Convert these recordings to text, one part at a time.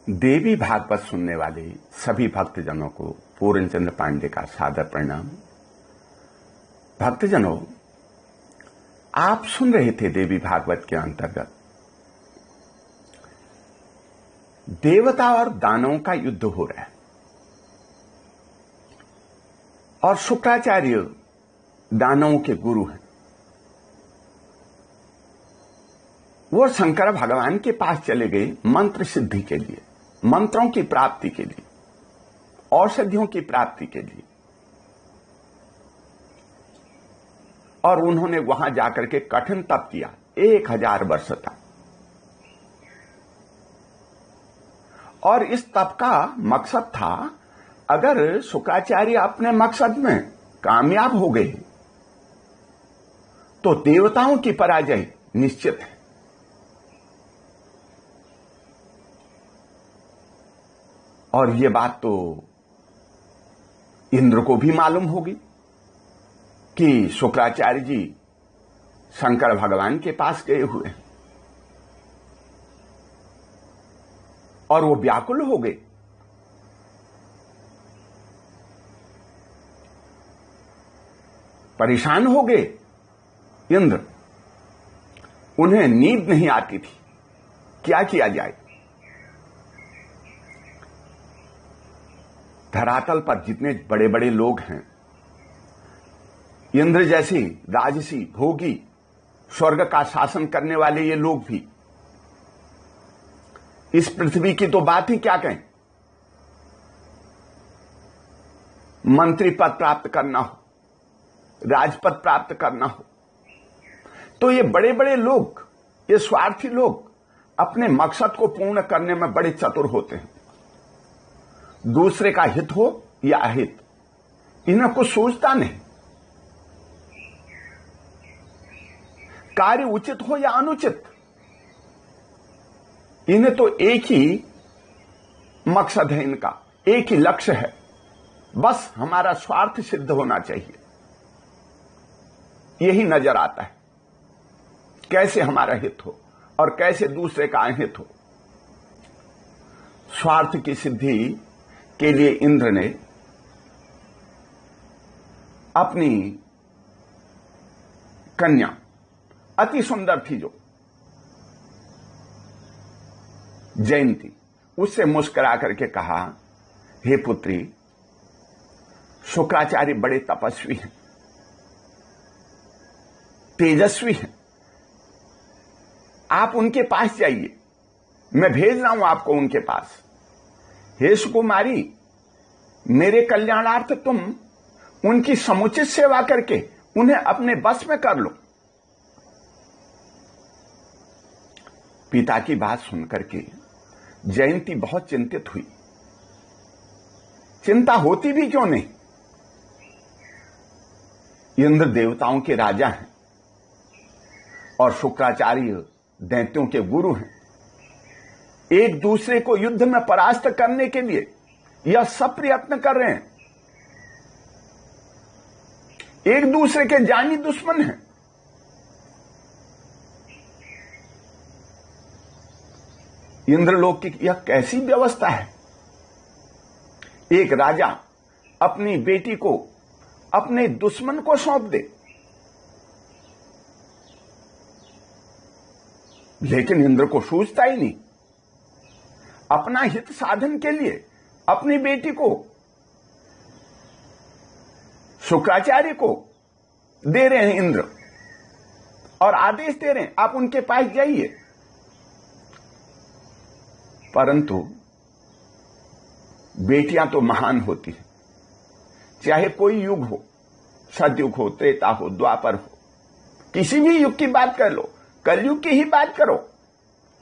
देवी भागवत सुनने वाले सभी भक्तजनों को पूर्णचंद्र पांडे का सादर प्रणाम। भक्तजनों, आप सुन रहे थे देवी भागवत के अंतर्गत देवता और दानवों का युद्ध हो रहा है और शुक्राचार्य दानवों के गुरु हैं। वो शंकर भगवान के पास चले गए मंत्र सिद्धि के लिए, मंत्रों की प्राप्ति के लिए, औषधियों की प्राप्ति के लिए, और उन्होंने वहां जाकर के कठिन तप किया 1000 वर्ष तक। और इस तप का मकसद था, अगर शुक्राचार्य अपने मकसद में कामयाब हो गए तो देवताओं की पराजय निश्चित है। और ये बात तो इंद्र को भी मालूम होगी कि शुक्राचार्य जी शंकर भगवान के पास गए हुए हैं, और वो व्याकुल हो गए। परेशान हो गए इंद्र, उन्हें नींद नहीं आती थी, क्या किया जाए। धरातल पर जितने बड़े बड़े लोग हैं, इंद्र जैसी राजसी भोगी स्वर्ग का शासन करने वाले ये लोग भी, इस पृथ्वी की तो बात ही क्या कहें। मंत्री पद प्राप्त करना हो, राजपद प्राप्त करना हो, तो ये बड़े बड़े लोग, ये स्वार्थी लोग अपने मकसद को पूर्ण करने में बड़े चतुर होते हैं। दूसरे का हित हो या अहित, इन्हें कुछ सोचता नहीं। कार्य उचित हो या अनुचित, इन्हें तो एक ही मकसद है, इनका एक ही लक्ष्य है, बस हमारा स्वार्थ सिद्ध होना चाहिए। यही नजर आता है, कैसे हमारा हित हो और कैसे दूसरे का अहित हो। स्वार्थ की सिद्धि के लिए इंद्र ने अपनी कन्या, अति सुंदर थी जो जयंती, उससे मुस्कुरा करके कहा, हे पुत्री, शुक्राचार्य बड़े तपस्वी हैं, तेजस्वी हैं, आप उनके पास जाइए, मैं भेज रहा हूं आपको उनके पास। हे सुकुमारी, मेरे कल्याणार्थ तुम उनकी समुचित सेवा करके उन्हें अपने बस में कर लो। पिता की बात सुनकर के जयंती बहुत चिंतित हुई। चिंता होती भी क्यों नहीं, इंद्र देवताओं के राजा हैं और शुक्राचार्य दैत्यों के गुरु हैं। एक दूसरे को युद्ध में परास्त करने के लिए यह सब प्रयत्न कर रहे हैं, एक दूसरे के जानी दुश्मन हैं। इंद्रलोक की यह कैसी व्यवस्था है, एक राजा अपनी बेटी को अपने दुश्मन को सौंप दे। लेकिन इंद्र को सूझता ही नहीं, अपना हित साधन के लिए अपनी बेटी को शुक्राचार्य को दे रहे हैं इंद्र, और आदेश दे रहे हैं आप उनके पास जाइए। परंतु बेटियां तो महान होती हैं, चाहे कोई युग हो, सतयुग हो, त्रेता हो, द्वापर हो, किसी भी युग की बात कर लो, कलयुग की ही बात करो,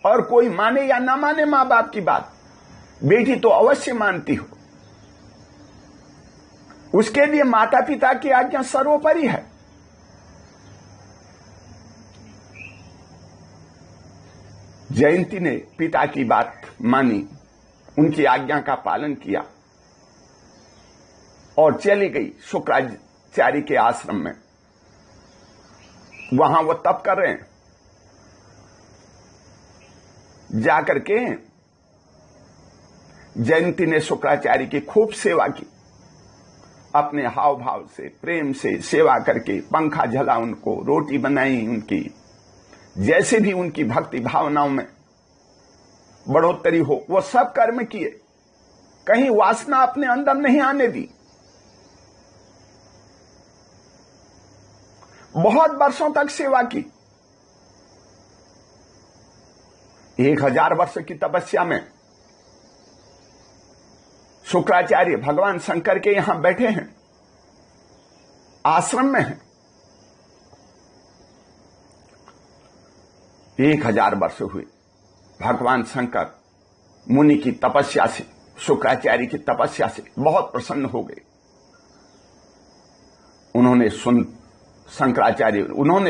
और कोई माने या ना माने मां बाप की बात, बेटी तो अवश्य मानती हो। उसके लिए माता पिता की आज्ञा सर्वोपरि है। जयंती ने पिता की बात मानी, उनकी आज्ञा का पालन किया और चली गई शुक्राचार्य के आश्रम में। वहां वो तप कर रहे हैं। जाकर के जयंती ने शुक्राचार्य की खूब सेवा की, अपने हाव भाव से, प्रेम से सेवा करके पंखा झला उनको, रोटी बनाई उनकी, जैसे भी उनकी भक्ति भावनाओं में बढ़ोतरी हो वो सब कर्म किए, कहीं वासना अपने अंदर नहीं आने दी। बहुत वर्षों तक सेवा की। 1000 वर्ष की तपस्या में शुक्राचार्य भगवान शंकर के यहां बैठे हैं, आश्रम में हैं। 1000 वर्ष हुए। भगवान शंकर मुनि की तपस्या से, शुक्राचार्य की तपस्या से बहुत प्रसन्न हो गए। उन्होंने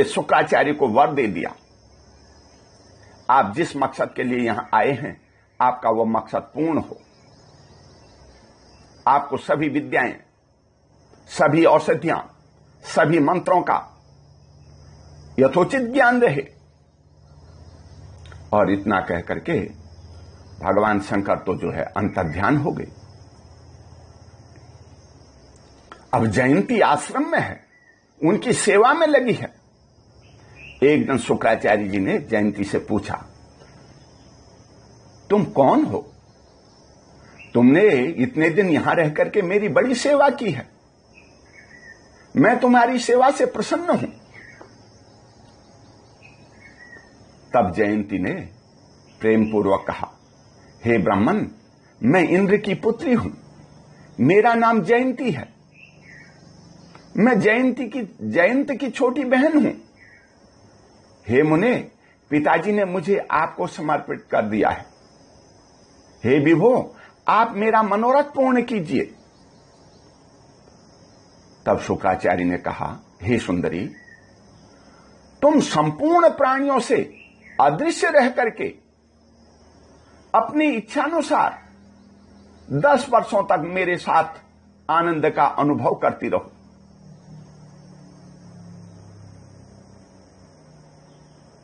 शुक्राचार्य को वर दे दिया, आप जिस मकसद के लिए यहां आए हैं आपका वो मकसद पूर्ण हो, आपको सभी विद्याएं, सभी औषधियां, सभी मंत्रों का यथोचित ज्ञान रहे। और इतना कह करके भगवान शंकर तो जो है अंतर्ध्यान हो गए। अब जयंती आश्रम में है, उनकी सेवा में लगी है। एक दिन शुक्राचार्य जी ने जयंती से पूछा, तुम कौन हो? तुमने इतने दिन यहां रह करके मेरी बड़ी सेवा की है, मैं तुम्हारी सेवा से प्रसन्न हूं। तब जयंती ने प्रेम पूर्वक कहा, हे ब्राह्मण, मैं इंद्र की पुत्री हूं, मेरा नाम जयंती है, मैं जयंत की छोटी बहन हूं। हे मुने, पिताजी ने मुझे आपको समर्पित कर दिया है। हे विभो, आप मेरा मनोरथ पूर्ण कीजिए। तब शुक्राचार्य ने कहा, हे सुंदरी, तुम संपूर्ण प्राणियों से अदृश्य रह करके अपनी इच्छानुसार 10 वर्षों तक मेरे साथ आनंद का अनुभव करती रहो।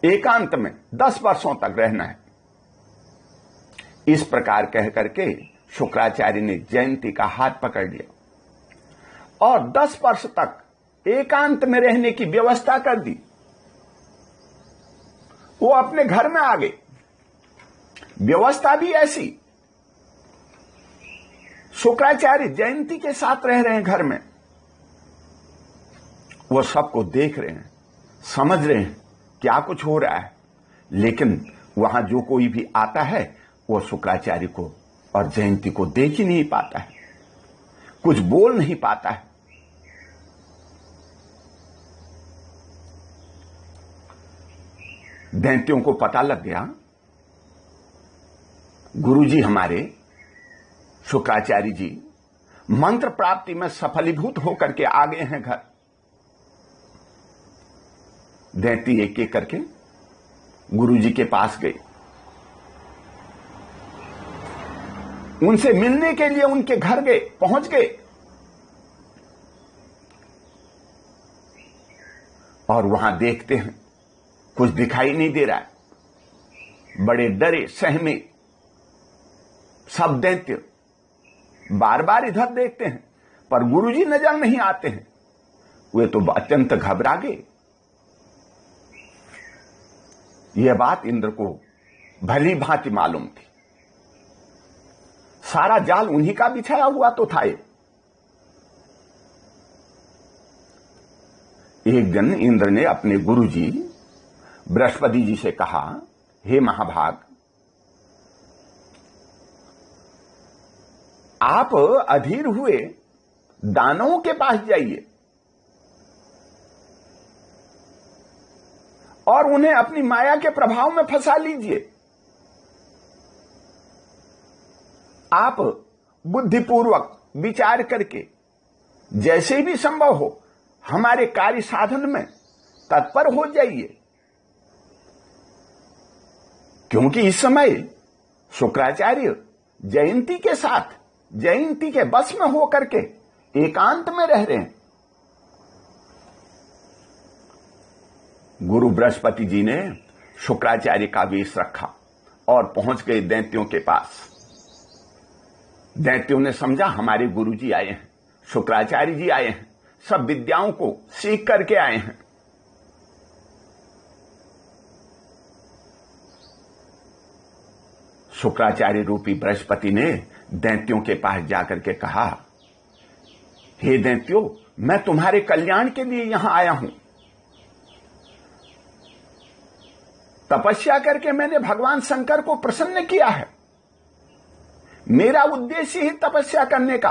एकांत में 10 वर्षों तक रहना है। इस प्रकार कह करके शुक्राचार्य ने जयंती का हाथ पकड़ लिया और 10 वर्ष तक एकांत में रहने की व्यवस्था कर दी। वो अपने घर में आ गए। व्यवस्था भी ऐसी, शुक्राचार्य जयंती के साथ रह रहे हैं घर में, वो सबको देख रहे हैं, समझ रहे हैं क्या कुछ हो रहा है, लेकिन वहां जो कोई भी आता है वो शुक्राचार्य को और जयंती को देख ही नहीं पाता है, कुछ बोल नहीं पाता है। दैत्यों को पता लग गया, गुरुजी हमारे शुक्राचार्य जी मंत्र प्राप्ति में सफलीभूत होकर के आ गए हैं घर। दैत्य एक एक करके गुरुजी के पास गए, उनसे मिलने के लिए उनके घर गए, पहुंच गए और वहां देखते हैं कुछ दिखाई नहीं दे रहा है। बड़े डरे सहमे सब दैत्य बार बार इधर देखते हैं पर गुरुजी नजर नहीं आते हैं। वे तो अत्यंत घबरा गए। यह बात इंद्र को भली भांति मालूम थी, सारा जाल उन्हीं का बिछाया हुआ तो था। एक दिन इंद्र ने अपने गुरुजी बृहस्पति जी से कहा, हे महाभाग, आप अधीर हुए दानवों के पास जाइए और उन्हें अपनी माया के प्रभाव में फंसा लीजिए। आप बुद्धिपूर्वक विचार करके जैसे भी संभव हो हमारे कार्य साधन में तत्पर हो जाइए, क्योंकि इस समय शुक्राचार्य जयंती के साथ, जयंती के बस में होकर के एकांत में रह रहे हैं। गुरु बृहस्पति जी ने शुक्राचार्य का वेश रखा और पहुंच गए दैत्यों के पास। दैत्यों ने समझा हमारे गुरुजी आए हैं, शुक्राचार्य जी आए हैं, सब विद्याओं को सीख करके आए हैं। शुक्राचार्य रूपी बृहस्पति ने दैत्यों के पास जाकर के कहा, हे दैत्यों, मैं तुम्हारे कल्याण के लिए यहां आया हूं। तपस्या करके मैंने भगवान शंकर को प्रसन्न किया है। मेरा उद्देश्य ही तपस्या करने का,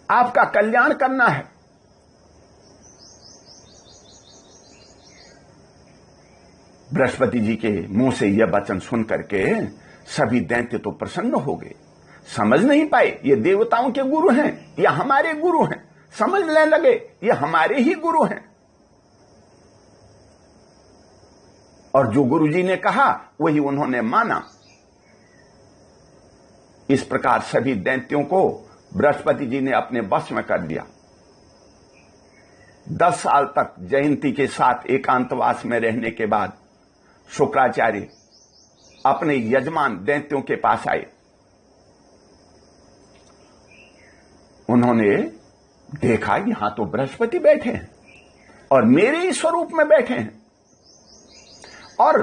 आपका कल्याण करना है। बृहस्पति जी के मुंह से यह वचन सुन करके सभी दैत्य तो प्रसन्न हो गए, समझ नहीं पाए ये देवताओं के गुरु हैं या हमारे गुरु हैं। समझने लगे ये हमारे ही गुरु हैं, और जो गुरुजी ने कहा वही उन्होंने माना। इस प्रकार सभी दैत्यों को बृहस्पति जी ने अपने वश में कर लिया। 10 साल तक जयंती के साथ एकांतवास में रहने के बाद शुक्राचार्य अपने यजमान दैत्यों के पास आए। उन्होंने देखा यहां तो बृहस्पति बैठे हैं और मेरे ही स्वरूप में बैठे हैं, और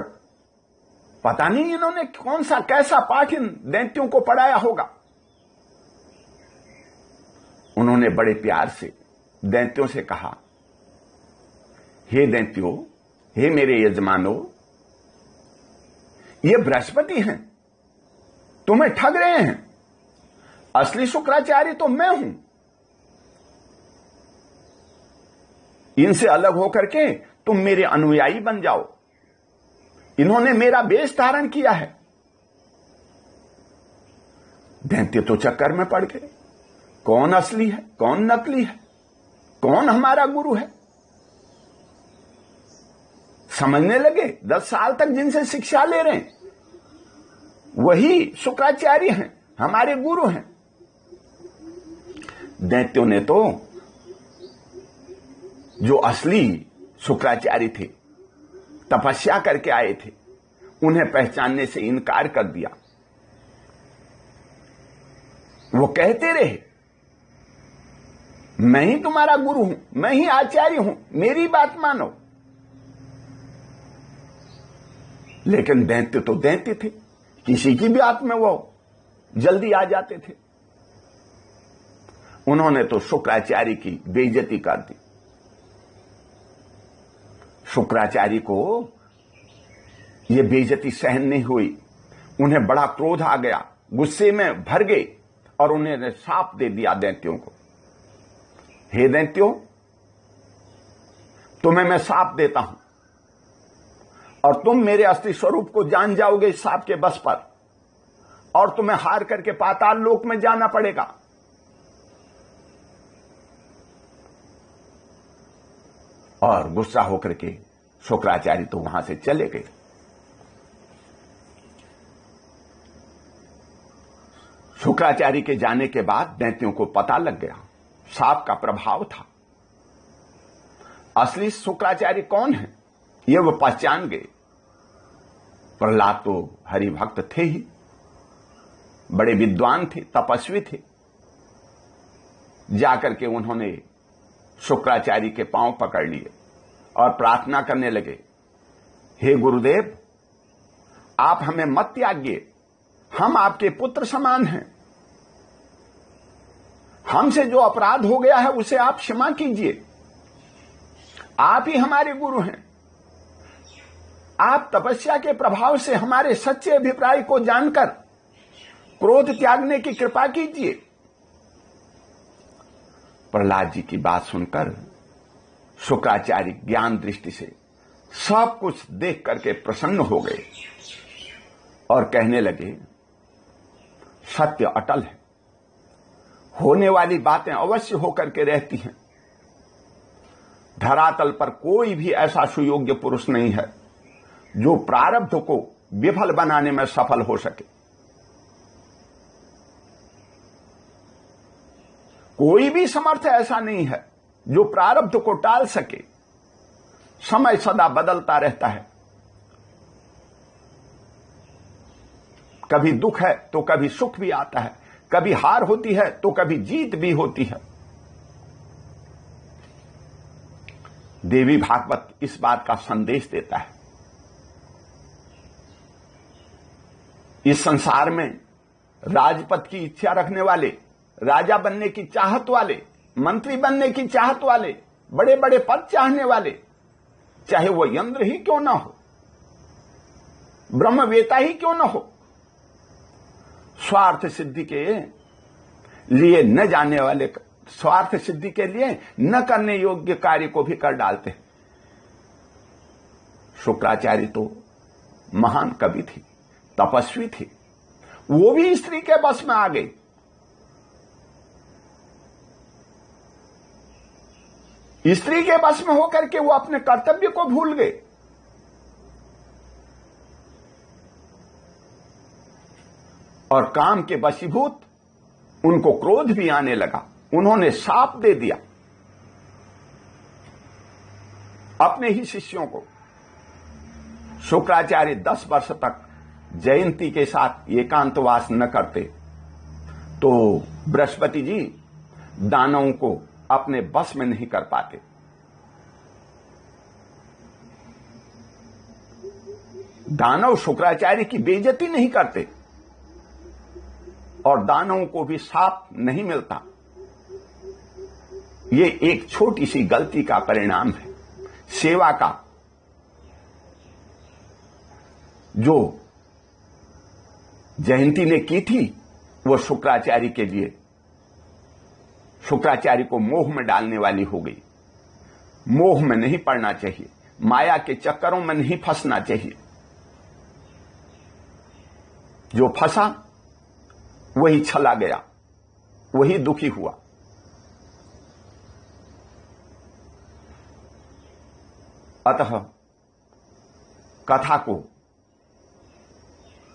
पता नहीं इन्होंने कौन सा कैसा पाठ इन दैत्यों को पढ़ाया होगा। उन्होंने बड़े प्यार से दैत्यों से कहा, हे दैत्यों, हे मेरे यजमानों, ये बृहस्पति हैं, तुम्हें ठग रहे हैं। असली शुक्राचार्य तो मैं हूं। इनसे अलग होकर के तुम मेरे अनुयायी बन जाओ। इन्होंने मेरा वेश धारण किया है। दैत्य तो चक्कर में पड़ गए, कौन असली है, कौन नकली है, कौन हमारा गुरु है। समझने लगे 10 साल तक जिनसे शिक्षा ले रहे हैं वही शुक्राचार्य हैं, हमारे गुरु हैं। दैत्यों ने तो जो असली शुक्राचार्य थे, तपस्या करके आए थे, उन्हें पहचानने से इनकार कर दिया। वो कहते रहे, मैं ही तुम्हारा गुरु हूं, मैं ही आचार्य हूं, मेरी बात मानो। लेकिन दैत्य तो दैत्य थे, किसी की बात में वो जल्दी आ जाते थे। उन्होंने तो शुक्राचार्य की बेइज्जती कर दी। शुक्राचार्य को यह बेइज्जती सहन नहीं हुई। उन्हें बड़ा क्रोध आ गया, गुस्से में भर गए और उन्होंने शाप दे दिया दैत्यों को, हे दैत्यों, तुम्हें मैं शाप देता हूं और तुम मेरे असली स्वरूप को जान जाओगे इस शाप के बस पर, और तुम्हें हार करके पाताल लोक में जाना पड़ेगा। और गुस्सा होकर के शुक्राचार्य तो वहां से चले गए। शुक्राचार्य के जाने के बाद दैत्यों को पता लग गया, शाप का प्रभाव था। असली शुक्राचार्य कौन है ये वो पहचान गए। प्रहलाद तो हरि भक्त थे ही, बड़े विद्वान थे, तपस्वी थे। जाकर के उन्होंने शुक्राचार्य के पांव पकड़ लिए और प्रार्थना करने लगे, हे गुरुदेव, आप हमें मत त्यागिए, हम आपके पुत्र समान हैं। हमसे जो अपराध हो गया है उसे आप क्षमा कीजिए। आप ही हमारे गुरु हैं। आप तपस्या के प्रभाव से हमारे सच्चे अभिप्राय को जानकर क्रोध त्यागने की कृपा कीजिए। प्रहलाद जी की बात सुनकर शुक्राचार्य ज्ञान दृष्टि से सब कुछ देख करके प्रसन्न हो गए और कहने लगे, सत्य अटल है, होने वाली बातें अवश्य होकर के रहती हैं। धरातल पर कोई भी ऐसा सुयोग्य पुरुष नहीं है जो प्रारब्ध को विफल बनाने में सफल हो सके। कोई भी समर्थ ऐसा नहीं है जो प्रारब्ध को टाल सके। समय सदा बदलता रहता है। कभी दुख है तो कभी सुख भी आता है, कभी हार होती है तो कभी जीत भी होती है। देवी भागवत इस बात का संदेश देता है। इस संसार में राजपद की इच्छा रखने वाले, राजा बनने की चाहत वाले, मंत्री बनने की चाहत वाले, बड़े बड़े पद चाहने वाले, चाहे वो यंत्र ही क्यों ना हो, ब्रह्मवेता ही क्यों ना हो, स्वार्थ सिद्धि के लिए न जाने वाले, स्वार्थ सिद्धि के लिए न करने योग्य कार्य को भी कर डालते हैं। शुक्राचार्य तो महान कवि थी, तपस्वी थी, वो भी स्त्री के बस में आ गई। स्त्री के बस में होकर के वो अपने कर्तव्य को भूल गए। और काम के वशीभूत उनको क्रोध भी आने लगा। उन्होंने शाप दे दिया अपने ही शिष्यों को। शुक्राचार्य 10 वर्ष तक जयंती के साथ एकांतवास न करते तो बृहस्पति जी दानवों को अपने बस में नहीं कर पाते। दानव शुक्राचार्य की बेइज्जती नहीं करते और दानवों को भी शाप नहीं मिलता। ये एक छोटी सी गलती का परिणाम है। सेवा का जो जयंती ने की थी वो शुक्राचार्य के लिए, शुक्राचार्य को मोह में डालने वाली हो गई। मोह में नहीं पड़ना चाहिए, माया के चक्करों में नहीं फंसना चाहिए। जो फंसा वही छला गया, वही दुखी हुआ। अतः कथा को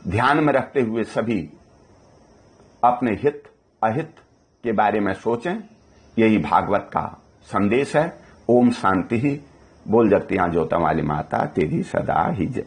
ध्यान में रखते हुए सभी अपने हित अहित के बारे में सोचें। यही भागवत का संदेश है। ओम शांति ही। बोल जगतियां ज्योतम वाली माता तेरी सदा ही जय।